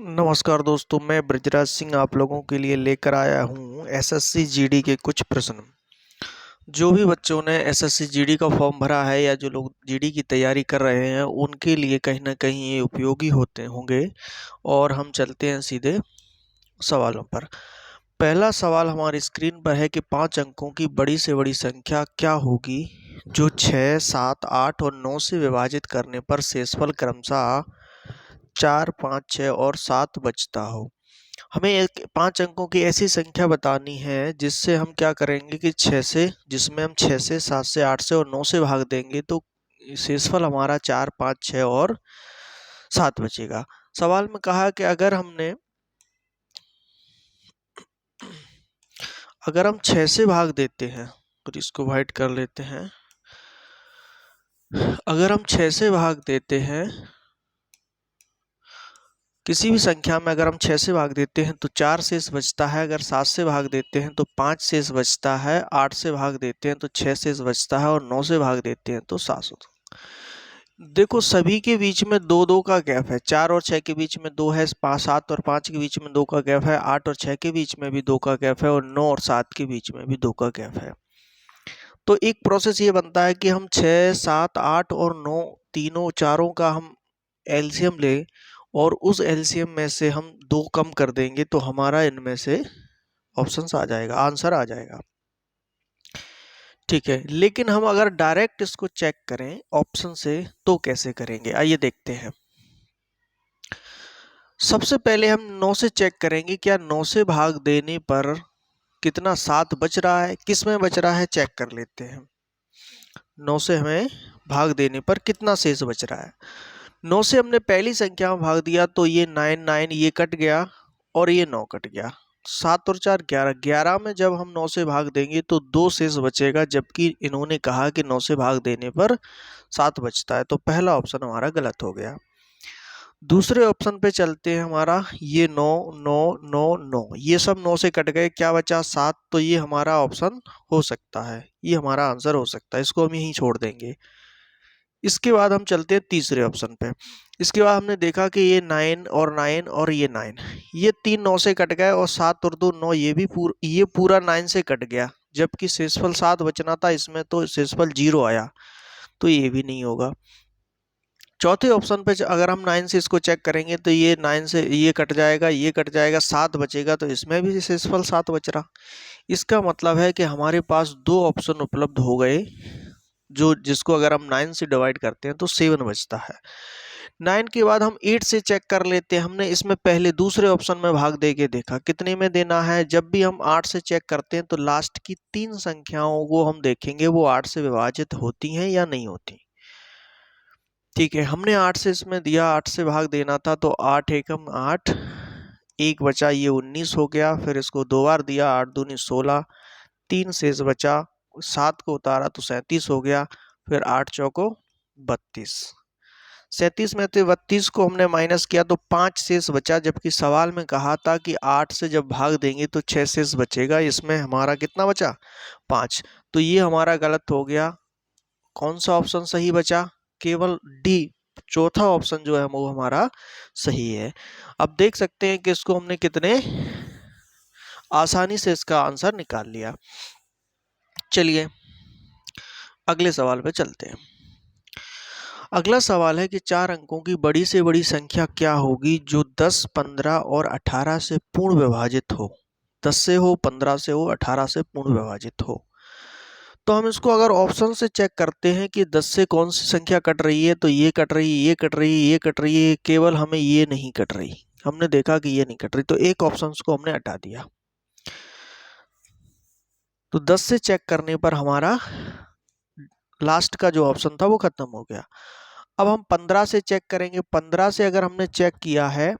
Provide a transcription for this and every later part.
नमस्कार दोस्तों, मैं ब्रजराज सिंह आप लोगों के लिए लेकर आया हूँ एसएससी जीडी के कुछ प्रश्न। जो भी बच्चों ने एसएससी जीडी का फॉर्म भरा है या जो लोग जीडी की तैयारी कर रहे हैं उनके लिए कहीं ना कहीं ये उपयोगी होते होंगे। और हम चलते हैं सीधे सवालों पर। पहला सवाल हमारी स्क्रीन पर है कि 5 अंकों की बड़ी से बड़ी संख्या क्या होगी जो 6, 7, 8 और 9 से विभाजित करने पर शेषफल क्रमशः 4, 5, 6 और 7 बचता हो। हमें एक 5 अंकों की ऐसी संख्या बतानी है जिससे हम क्या करेंगे कि 6 से जिसमें हम 6 से 7 से 8 से और 9 से भाग देंगे तो शेषफल हमारा 4, 5, 6 और 7 बचेगा। सवाल में कहा कि अगर हम 6 से भाग देते हैं तो इसको वाइट कर लेते हैं। अगर हम 6 से भाग देते हैं किसी भी संख्या में, अगर हम 6 से भाग देते हैं तो 4 शेष बचता है। अगर 7 से भाग देते हैं तो 5 शेष बचता है। 8 से भाग देते हैं तो 6 शेष बचता है और 9 से भाग देते हैं तो 7। देखो सभी के बीच में 2-2 का गैप है। 4 और 6 के बीच में 2 है, 7 और 5 के बीच में 2 का गैप है, 8 और 6 के बीच में भी 2 का गैप है और 9 और 7 के बीच में भी 2 का गैप है। तो एक प्रोसेस ये बनता है कि हम 6, 7, 8 और 9 तीनों चारों का हम एलसीएम लें और उस एलसीएम में से हम 2 कम कर देंगे तो हमारा इनमें से ऑप्शंस आ जाएगा, आंसर आ जाएगा। ठीक है, लेकिन हम अगर डायरेक्ट इसको चेक करें ऑप्शन से तो कैसे करेंगे, आइए देखते हैं। सबसे पहले हम 9 से चेक करेंगे क्या 9 से भाग देने पर कितना 7 बच रहा है, किस में बच रहा है चेक कर लेते हैं। 9 से हमें भाग देने पर कितना शेष बच रहा है। 9 से हमने पहली संख्या में भाग दिया तो ये 9 ये कट गया और ये 9 कट गया। 7 और 4 11, 11 में जब हम 9 से भाग देंगे तो 2 शेष बचेगा, जबकि इन्होंने कहा कि 9 से भाग देने पर 7 बचता है, तो पहला ऑप्शन हमारा गलत हो गया। दूसरे ऑप्शन पे चलते हैं। हमारा ये 9 9 9 9 ये सब 9 से कट गए, क्या बचा 7, तो ये हमारा ऑप्शन हो सकता है, ये हमारा आंसर हो सकता है, इसको हम यहीं छोड़ देंगे। इसके बाद हम चलते हैं तीसरे ऑप्शन पे। इसके बाद हमने देखा कि ये 9 और 9 और ये 9, ये 3 9 से कट गए और 7 और 2 9, ये पूरा 9 से कट गया, जबकि शेषफल 7 बचना था, इसमें तो शेषफल 0 आया, तो ये भी नहीं होगा। चौथे ऑप्शन पे अगर हम 9 से इसको चेक करेंगे तो ये 9 से ये कट जाएगा, ये कट जाएगा, 7 बचेगा, तो इसमें भी शेषफल 7 बच रहा। इसका मतलब है कि हमारे पास 2 ऑप्शन उपलब्ध हो गए जिसको अगर हम 9 से डिवाइड करते हैं तो 7 बचता है। 9 के बाद हम 8 से चेक कर लेते हैं। हमने इसमें पहले दूसरे ऑप्शन में भाग दे के देखा कितने में देना है। जब भी हम 8 से चेक करते हैं तो लास्ट की 3 संख्याओं को हम देखेंगे वो 8 से विभाजित होती हैं या नहीं होती। ठीक है, हमने 8 से इसमें दिया, 8 से भाग देना था तो 8 एकम 8, एक बचा, ये 19 हो गया। फिर इसको 2 बार दिया, 8 दूनी 16, 3 शेष बचा, 7 को उतारा तो 37 हो गया। फिर 8 चौको 32, 37 में से 32 को हमने माइनस किया तो 5 शेष बचा, जबकि सवाल में कहा था कि 8 से जब भाग देंगे तो 6 शेष बचेगा। इसमें हमारा कितना बचा 5, तो ये हमारा गलत हो गया। कौन सा ऑप्शन सही बचा, केवल डी, चौथा ऑप्शन जो है वो हमारा सही है। अब देख सकते हैं कि इसको हमने कितने आसानी से इसका आंसर निकाल लिया। चलिए अगले सवाल पे चलते हैं। अगला सवाल है कि 4 अंकों की बड़ी से बड़ी संख्या क्या होगी जो 10, 15 और 18 से पूर्ण विभाजित हो। 10 से हो, 15 से हो, 18 से पूर्ण विभाजित हो। तो हम इसको अगर ऑप्शन से चेक करते हैं कि 10 से कौन सी संख्या कट रही है, तो ये कट रही है, ये कट रही है, ये कट रही है, केवल हमें ये नहीं कट रही। हमने देखा कि ये नहीं कट रही, तो एक ऑप्शन को हमने हटा दिया। तो 10 से चेक करने पर हमारा लास्ट का जो ऑप्शन था वो खत्म हो गया। अब हम 15 से चेक करेंगे। 15 से अगर हमने चेक किया है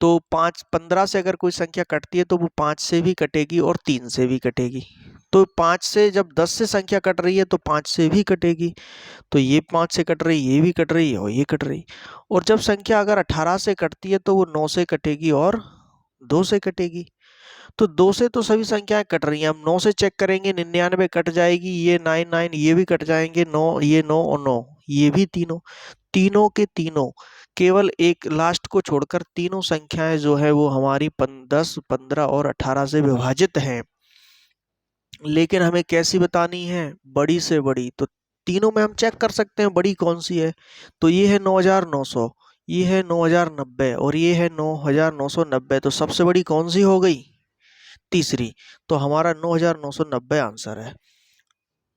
तो 15 से अगर कोई संख्या कटती है तो वो 5 से भी कटेगी और 3 से भी कटेगी। तो 5 से जब 10 से संख्या कट रही है तो 5 से भी कटेगी, तो ये 5 से कट रही, ये भी कट रही है और ये कट रही। और जब संख्या अगर 18 से कटती है तो वो 9 से कटेगी और 2 से कटेगी। तो 2 से तो सभी संख्याएं कट रही हैं। हम 9 से चेक करेंगे, 99 कट जाएगी, ये 99 ये भी कट जाएंगे, 9 ये 9 और 9 ये भी तीनों तीनों के तीनों, केवल एक लास्ट को छोड़कर तीनों संख्याएं जो है वो हमारी 10, 15 और 18 से विभाजित हैं। लेकिन हमें कैसी बतानी है? बड़ी से बड़ी। तो तीनों में हम चेक कर सकते हैं बड़ी कौन सी है। तो ये है 9900, ये है 9090 और ये है 9990। तो सबसे बड़ी कौन सी हो गई? तीसरी। तो हमारा 9990 आंसर है।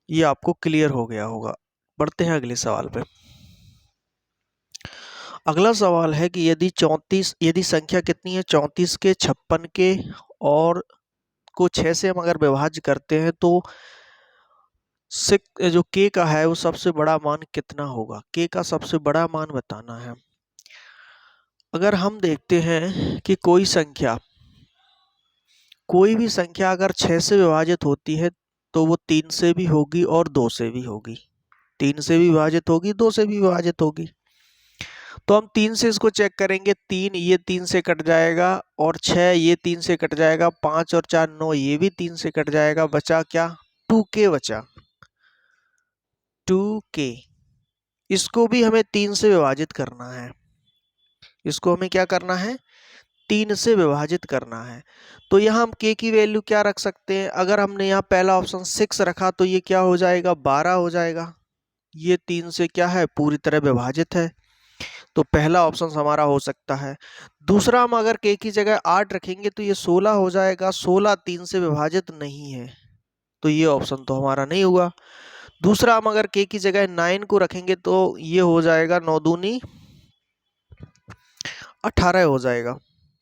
ये आपको क्लियर हो गया होगा। बढ़ते हैं अगले सवाल पे। अगला सवाल है कि यदि संख्या कितनी है 34 के, 56 के और को 6 से हम अगर विभाज्य करते हैं तो जो k का है वो सबसे बड़ा मान कितना होगा? k का सबसे बड़ा मान बताना है। अगर हम देखते हैं कि कोई भी संख्या अगर 6 से विभाजित होती है तो वो 3 से भी होगी और 2 से भी होगी। 3 से भी विभाजित होगी, 2 से भी विभाजित होगी। तो हम 3 से इसको चेक करेंगे। 3 ये 3 से कट जाएगा और 6 ये 3 से कट जाएगा। 5 और 4 9 ये भी 3 से कट जाएगा। बचा क्या? 2k बचा। 2k। इसको भी हमें 3 से विभाजित करना है। इसको हमें क्या करना है? 3 से विभाजित करना है। तो यहाँ हम k की वैल्यू क्या रख सकते हैं? अगर हमने यहाँ पहला ऑप्शन 6 रखा तो ये क्या हो जाएगा? 12 हो जाएगा। ये 3 से क्या है? पूरी तरह विभाजित है। तो पहला ऑप्शन हमारा हो सकता है। दूसरा, हम अगर k की जगह 8 रखेंगे तो ये 16 हो जाएगा। 16 3 से विभाजित नहीं है, तो ये ऑप्शन तो हमारा नहीं हुआ। दूसरा, हम अगर k की जगह 9 को रखेंगे तो ये हो जाएगा 9 दूनी 18 हो जाएगा।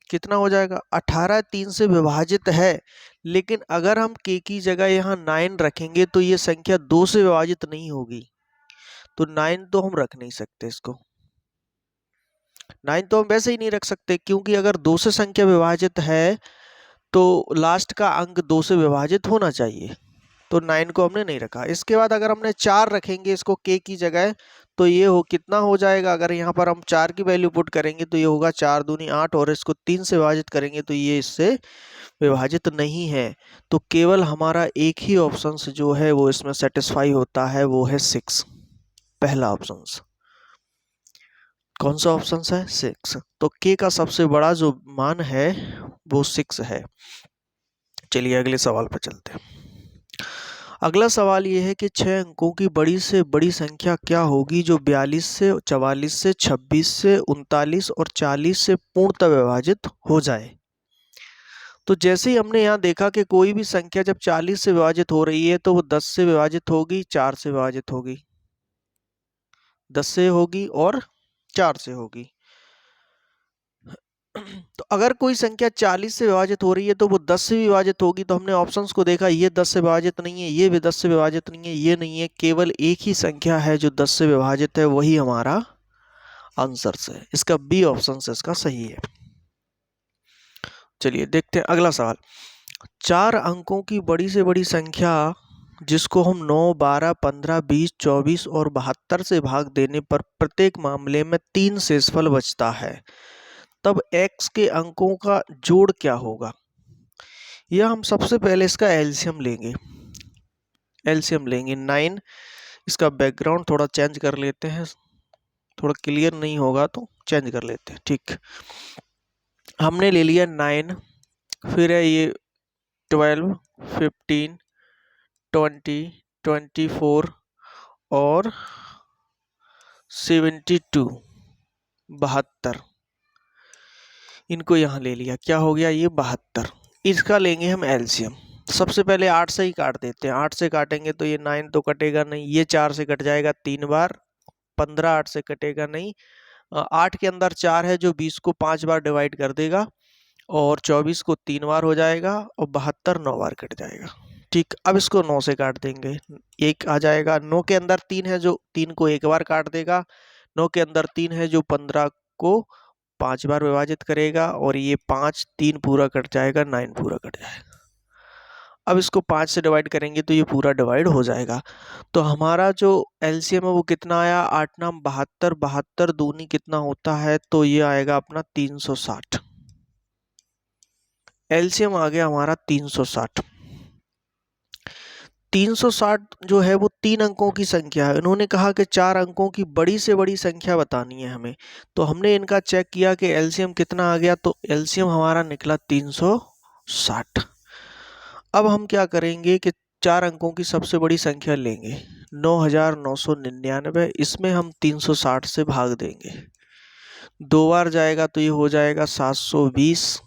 कितना हो जाएगा? 18 3 से विभाजित है। लेकिन अगर हम k की जगह यहाँ 9 रखेंगे तो ये संख्या 2 से विभाजित नहीं होगी। तो 9 तो हम रख नहीं सकते। इसको 9 तो हम वैसे ही नहीं रख सकते, क्योंकि अगर 2 से संख्या विभाजित है तो लास्ट का अंक 2 से विभाजित होना चाहिए। तो 9 को हमने नहीं रखा। इसके बाद अगर हमने 4 रखेंगे इसको k की जगह, तो ये कितना हो जाएगा? अगर यहाँ पर हम 4 की वैल्यू पुट करेंगे तो ये होगा 4 दूनी 8 और इसको 3 से विभाजित करेंगे तो ये इससे विभाजित नहीं है। तो केवल हमारा एक ही ऑप्शन जो है वो इसमें सेटिस्फाई होता है, वो है 6, पहला ऑप्शन। कौन सा ऑप्शन है? 6। तो k का सबसे बड़ा जो मान है वो 6 है। चलिए अगले सवाल पर चलते हैं। अगला सवाल ये है कि 6 अंकों की बड़ी से बड़ी संख्या क्या होगी जो 42 से, 44 से, 26 से, 39 और 40 से पूर्णतः विभाजित हो जाए। तो जैसे ही हमने यहाँ देखा कि कोई भी संख्या जब 40 से विभाजित हो रही है तो वो 10 से विभाजित होगी, 4 से विभाजित होगी, 10 से होगी और 4 से होगी। तो अगर कोई संख्या 40 से विभाजित हो रही है तो वो 10 से विभाजित होगी। तो हमने ऑप्शंस को देखा, ये 10 से विभाजित नहीं है, ये भी 10 से विभाजित नहीं है, ये नहीं है। केवल एक ही संख्या है जो 10 से विभाजित है, वही हमारा आंसर है। इसका बी ऑप्शन इसका सही है। चलिए देखते हैं अगला सवाल। 4 अंकों की बड़ी से बड़ी संख्या जिसको हम 9, 12, 15, 20, 24 और 72 से भाग देने पर प्रत्येक मामले में 3 शेषफल बचता है, तब x के अंकों का जोड़ क्या होगा? यह हम सबसे पहले इसका एलसीएम लेंगे। 9। इसका बैकग्राउंड थोड़ा चेंज कर लेते हैं, थोड़ा क्लियर नहीं होगा तो चेंज कर लेते हैं। ठीक, हमने ले लिया 9, फिर है ये 12, 15, 20, 24 और 72, 72। इनको यहाँ ले लिया, क्या हो गया? ये 72। इसका लेंगे हम एलसीएम। सबसे पहले 8 से ही काट देते हैं। 8 से काटेंगे तो ये 9 तो कटेगा नहीं, ये 4 से कट जाएगा 3 बार, 15 8 से कटेगा नहीं। 8 के अंदर 4 है जो 20 को 5 बार डिवाइड कर देगा और 24 को 3 बार हो जाएगा और 72 9 बार कट जाएगा। ठीक, अब इसको 9 से काट देंगे, 1 आ जाएगा। 9 के अंदर 3 है जो 3 को 1 बार काट देगा। 9 के अंदर 3 है जो 15 को 5 बार विभाजित करेगा और ये 5 3 पूरा कट जाएगा, 9 पूरा कट जाएगा। अब इसको 5 से डिवाइड करेंगे तो ये पूरा डिवाइड हो जाएगा। तो हमारा जो एलसीएम है वो कितना आया? 8 नाम 72, 72 दूनी कितना होता है? तो ये आएगा अपना 360। एलसीएम आ गया हमारा 360। 360 जो है वो 3 अंकों की संख्या है। इन्होंने कहा कि 4 अंकों की बड़ी से बड़ी संख्या बतानी है हमें। तो हमने इनका चेक किया कि एलसीएम कितना आ गया, तो एलसीएम हमारा निकला 360। अब हम क्या करेंगे कि 4 अंकों की सबसे बड़ी संख्या लेंगे 9999, इसमें हम 360 से भाग देंगे। 2 बार जाएगा तो ये हो जाएगा 720,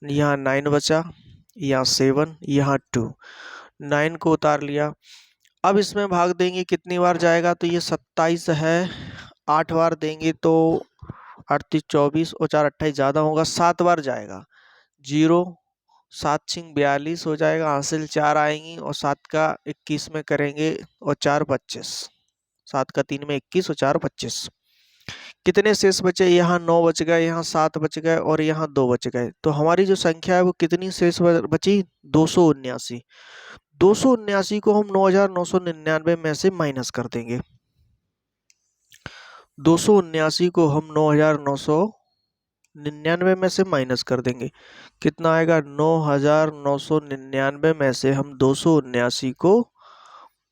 यहाँ 9 बचा, यहाँ 7, यहाँ 2, 9 को उतार लिया। अब इसमें भाग देंगे, कितनी बार जाएगा, तो ये 27 है, 8 बार देंगे तो 38, 24 और 4 28 ज़्यादा होगा, 7 बार जाएगा। 0, 7 छिंग 42 हो जाएगा, हासिल 4 आएंगी और 7 का 21 में करेंगे और 4 25, 7 का 3 में 21 और 4 25। कितने शेष बचे, यहाँ 9 बच गए, यहाँ 7 बच गए और यहाँ 2 बच गए। तो हमारी जो संख्या है वो कितनी शेष बची, 279। 279 को हम 9999 में से माइनस कर देंगे। 279 को हम 9999 में से माइनस कर देंगे, कितना आएगा, 9999 में से हम 279 को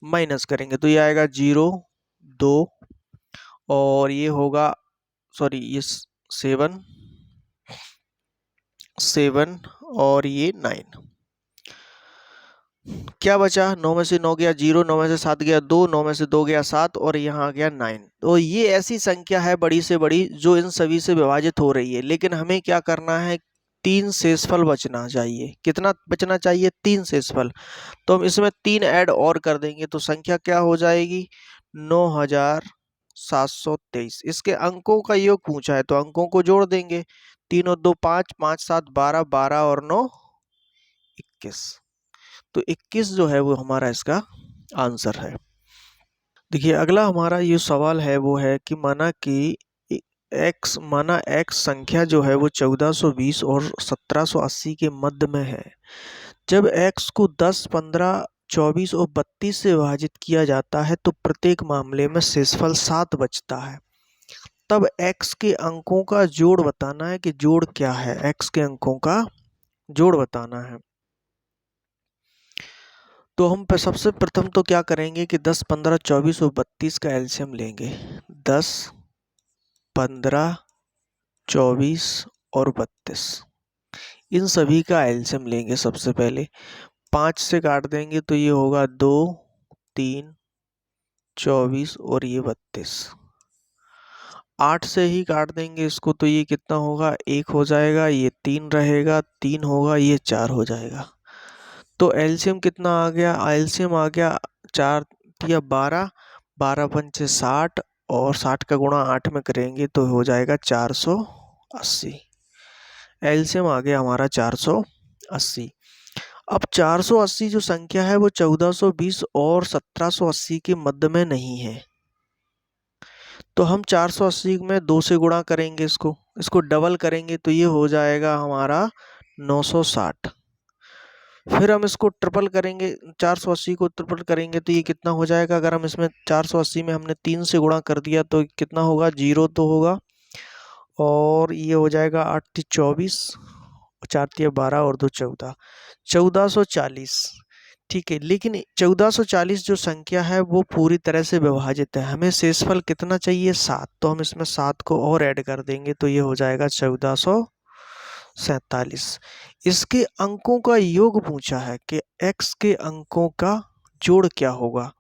माइनस करेंगे तो ये आएगा 0, 2 और ये होगा, सॉरी ये 7 और ये 9। क्या बचा, 9 में से 9 गया 0, 9 में से 7 गया 2, 9 में से 2 गया 7 और यहाँ आ गया 9। तो ये ऐसी संख्या है बड़ी से बड़ी जो इन सभी से विभाजित हो रही है, लेकिन हमें क्या करना है, 3 शेषफल बचना चाहिए। कितना बचना चाहिए, 3 शेषफल। तो हम इसमें 3 ऐड और कर देंगे तो संख्या क्या हो जाएगी, 9723। इसके अंकों का योग पूछा है तो अंकों को जोड़ देंगे, 3 और 2 5, 5 7 12, 12 और 9 21। तो 21 जो है वो हमारा इसका आंसर है। देखिए अगला हमारा ये सवाल है वो है कि माना x संख्या जो है वो 1420 और 1780 के मध्य में है। जब x को 10, 15, 24 और 32 से विभाजित किया जाता है तो प्रत्येक मामले में शेषफल 7 बचता है। तब x के अंकों का जोड़ बताना है कि जोड़ क्या है, x के अंकों का जोड़ बताना है। तो हम सबसे प्रथम तो क्या करेंगे कि 10, 15, 24 और 32 का एलसीएम लेंगे। 10, 15, 24 और 32 इन सभी का एलसीएम लेंगे। सबसे पहले 5 से काट देंगे तो ये होगा 2, 3, 24 और ये 32। 8 से ही काट देंगे इसको तो ये कितना होगा, 1 हो जाएगा, ये 3 रहेगा, 3 होगा, ये 4 हो जाएगा। तो एलसीएम कितना आ गया, एलसीएम आ गया 4 या 12, 12 पंचे 60 और 60 का गुणा 8 में करेंगे तो हो जाएगा 480। एलसीएम आ गया हमारा 480। अब 480 जो संख्या है वो 1420 और 1780 के मध्य में नहीं है, तो हम 480 में 2 से गुणा करेंगे, इसको डबल करेंगे तो ये हो जाएगा हमारा 960। फिर हम इसको ट्रिपल करेंगे, 480 को ट्रिपल करेंगे तो ये कितना हो जाएगा, अगर हम इसमें 480 में हमने 3 से गुणा कर दिया तो कितना होगा, 0 तो होगा और ये हो जाएगा 8 3 24, 4 3 12 और 2 14, 1440। ठीक है, लेकिन 1440 जो संख्या है वो पूरी तरह से विभाजित है, हमें शेषफल कितना चाहिए, 7। तो हम इसमें 7 को और ऐड कर देंगे तो ये हो जाएगा 1447। इसके अंकों का योग पूछा है कि x के अंकों का जोड़ क्या होगा।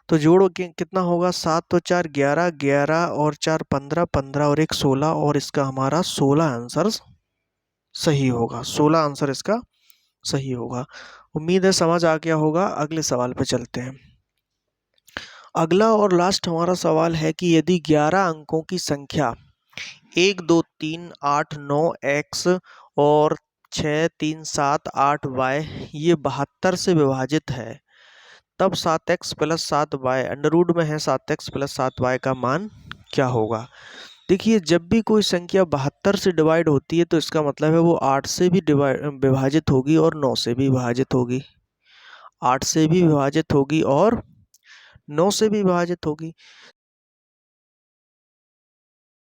तो जोड़ कितना होगा, 7 और 4 11, 11 और 4 15, 15 और 1 16 और इसका हमारा 16 आंसर सही होगा। 16 आंसर इसका सही होगा। उम्मीद है समझ आ गया होगा। अगले सवाल पे चलते हैं। अगला और लास्ट हमारा सवाल है कि यदि 11 अंकों की संख्या 1 2 3 8 9 x और 6 3 7 8 y ये 72 से विभाजित है, तब 7x plus 7y under root में है 7x प्लस 7y का मान क्या होगा। देखिए जब भी कोई संख्या 72 से डिवाइड होती है तो इसका मतलब है वो 8 से भी विभाजित होगी और 9 से भी विभाजित होगी, 8 से भी विभाजित होगी और 9 से भी विभाजित होगी।